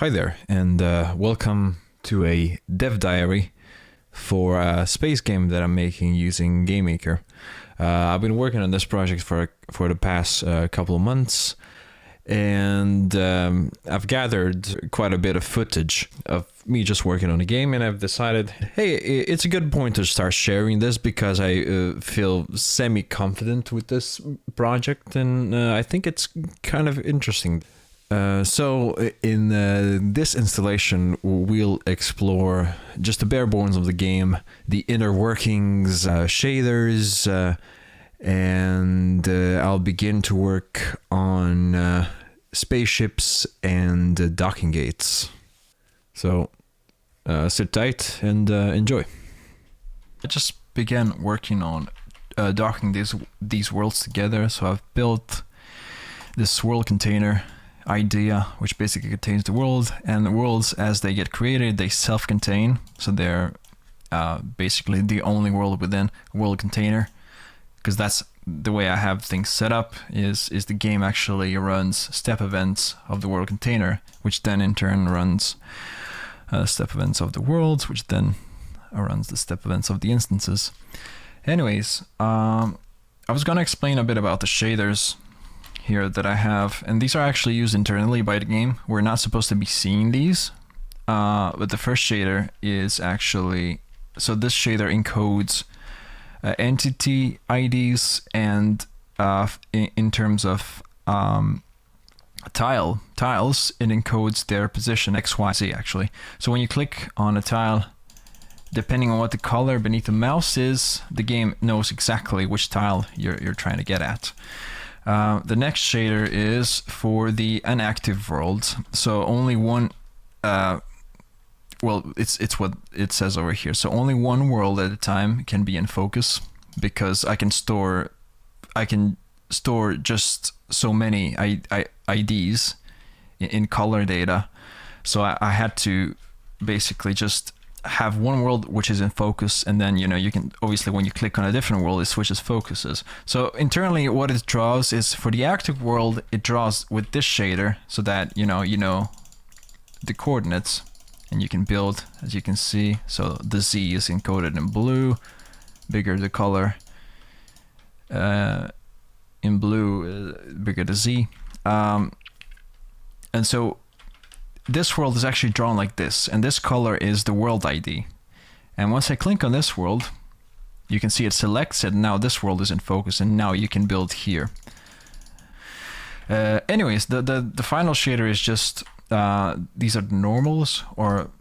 Hi there, and welcome to a dev diary for a space game that I'm making using gamemaker. I've been working on this project for the past couple of months, and I've gathered quite a bit of footage of me just working on the game, and I've decided, hey, it's a good point to start sharing this because I feel semi-confident with this project, and I think it's kind of interesting. So in this installation, we'll explore just the bare bones of the game, the inner workings, shaders, and I'll begin to work on spaceships and docking gates. So sit tight and enjoy. I just began working on docking these worlds together. So I've built this world container idea, which basically contains the world, and the worlds, as they get created, they self-contain, so they're basically the only world within a world container, because that's the way I have things set up. Is the game actually runs step events of the world container, which then in turn runs step events of the worlds, which then runs the step events of the instances. Anyways, I was gonna explain a bit about the shaders here that I have, and these are actually used internally by the game. We're not supposed to be seeing these, but the first shader is actually, so this shader encodes entity IDs, and in terms of tiles, it encodes their position X, Y, Z actually. So when you click on a tile, depending on what the color beneath the mouse is, the game knows exactly which tile you're trying to get at. The next shader is for the inactive worlds. So only one, well, it's what it says over here. So only one world at a time can be in focus, because I can store just so many IDs in color data. So I had to basically just have one world which is in focus, and then you can obviously, when you click on a different world, it switches focuses. So internally what it draws is, for the active world, it draws with this shader, so that you know the coordinates, and you can build, as you can see. So the Z is encoded in blue, bigger the color in blue, bigger the Z, and so this world is actually drawn like this, and this color is the world ID. And once I click on this world, you can see it selects it. Now this world is in focus, and now you can build here. Anyways, the final shader is just these are the normals, or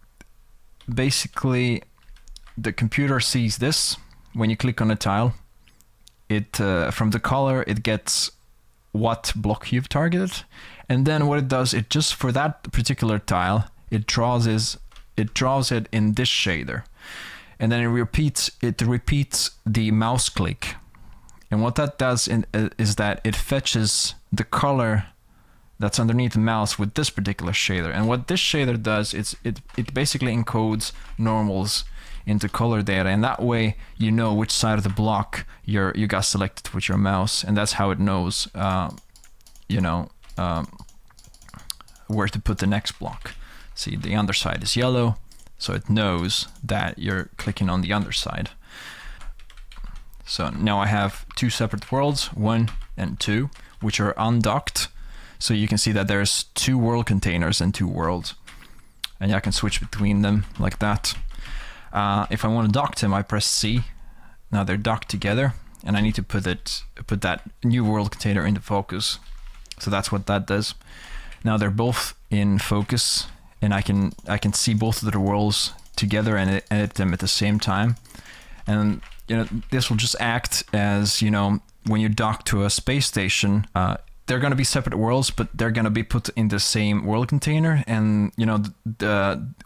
basically the computer sees this when you click on a tile. It from the color it gets what block you've targeted, and then what it does, it just, for that particular tile, it draws it in this shader, and then it repeats the mouse click. And what that does is that it fetches the color that's underneath the mouse with this particular shader. And what this shader does is it basically encodes normals into color data, and that way you know which side of the block you got selected with your mouse, and that's how it knows where to put the next block. See, the underside is yellow, so it knows that you're clicking on the underside. So now I have two separate worlds, 1 and 2, which are undocked. So you can see that there's 2 world containers and 2 worlds, and I can switch between them like that. If I want to dock them, I press C. Now they're docked together, and I need to put that new world container into focus. So that's what that does. Now they're both in focus, and I can see both of the worlds together and edit them at the same time. And this will just act as, when you dock to a space station, they're going to be separate worlds, but they're going to be put in the same world container. And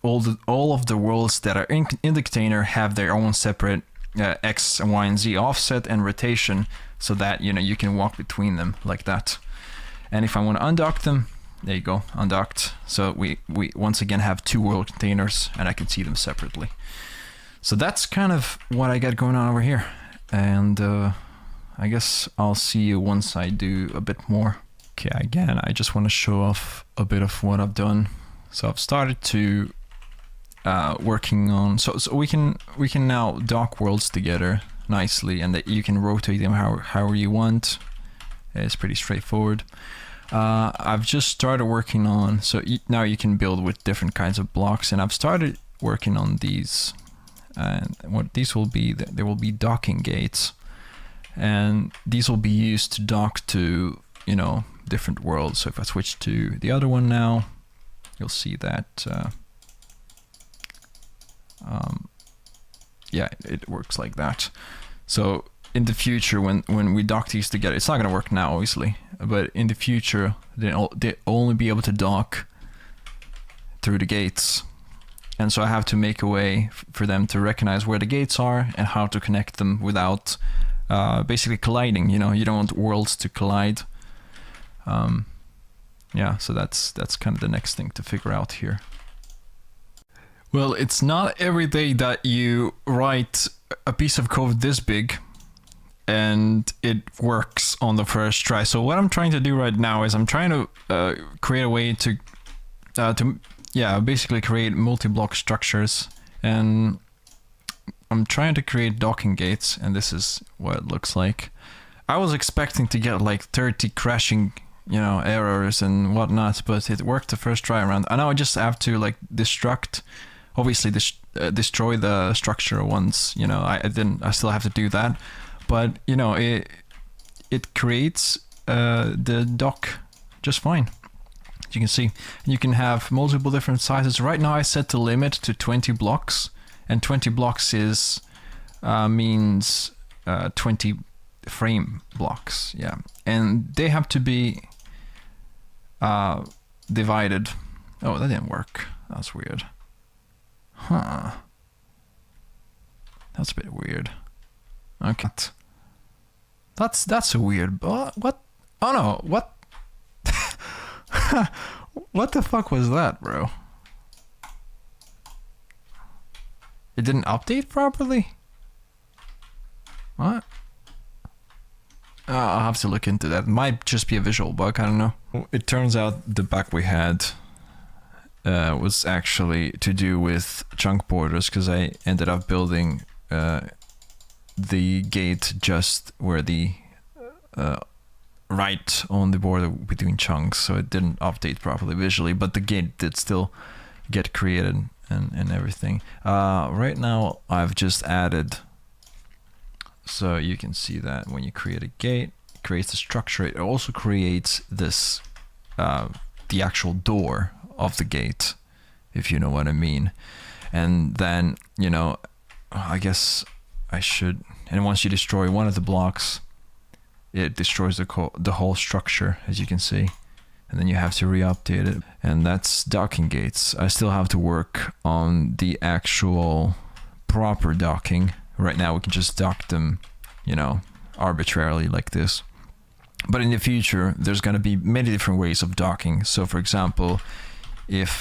all of the worlds that are in the container have their own separate X and Y and Z offset and rotation, so that you can walk between them like that. And if I want to undock them, there you go, undocked. So we once again have 2 world containers, and I can see them separately. So that's kind of what I got going on over here. And I guess I'll see you once I do a bit more. Okay, again, I just want to show off a bit of what I've done. So I've started to working on, so we can now dock worlds together nicely, and that you can rotate them however you want. It's pretty straightforward. I've just started working on, so now you can build with different kinds of blocks, and I've started working on these, and what these will be, there will be docking gates, and these will be used to dock to, you know, different worlds. So if I switch to the other one now, you'll see that yeah, it works like that. So in the future, when we dock these together, it's not going to work now, obviously, but in the future, they'll only be able to dock through the gates. And so I have to make a way for them to recognize where the gates are and how to connect them without basically colliding. You know, you don't want worlds to collide. Yeah, so that's kind of the next thing to figure out here. Well, it's not every day that you write a piece of code this big and it works on the first try. So what I'm trying to do right now is I'm trying to create a way to basically create multi-block structures, and I'm trying to create docking gates, and this is what it looks like. I was expecting to get like 30 crashing, you know, errors and whatnot, but it worked the first try around. I know I just have to like obviously destroy the structure once, you know, I still have to do that, but you know, it creates the dock just fine. As you can see, and you can have multiple different sizes. Right now I set the limit to 20 blocks, and 20 blocks is means 20 frame blocks, yeah, and they have to be divided. Oh, that didn't work. That's weird. Huh. That's a bit weird. Okay. That's a weird. What? Oh no! What? What the fuck was that, bro? It didn't update properly? What? I'll have to look into that. It might just be a visual bug, I don't know. It turns out the bug we had was actually to do with chunk borders, because I ended up building the gate just where the right on the border between chunks, so it didn't update properly visually, but the gate did still get created and everything. Right now I've just added, so you can see that when you create a gate, it creates the structure. It also creates this the actual door of the gate, if you know what I mean. And then, you know, I guess I should, and once you destroy one of the blocks, it destroys the whole structure, as you can see, and then you have to re-update it. And that's docking gates. I still have to work on the actual proper docking. Right now we can just dock them, you know, arbitrarily like this. But in the future, there's going to be many different ways of docking. So for example, if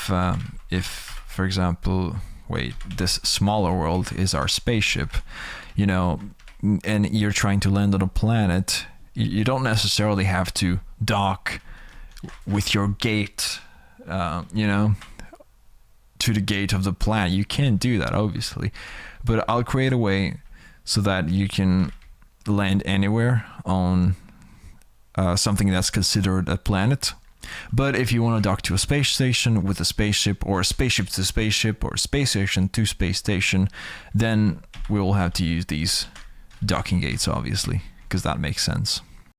for example, wait, this smaller world is our spaceship, you know, and you're trying to land on a planet, you don't necessarily have to dock with your gate, you know, to the gate of the planet. You can't do that, obviously, but I'll create a way so that you can land anywhere on something that's considered a planet. But if you want to dock to a space station with a spaceship, or a spaceship to spaceship, or a space station to space station, then we will have to use these docking gates, obviously, because that makes sense.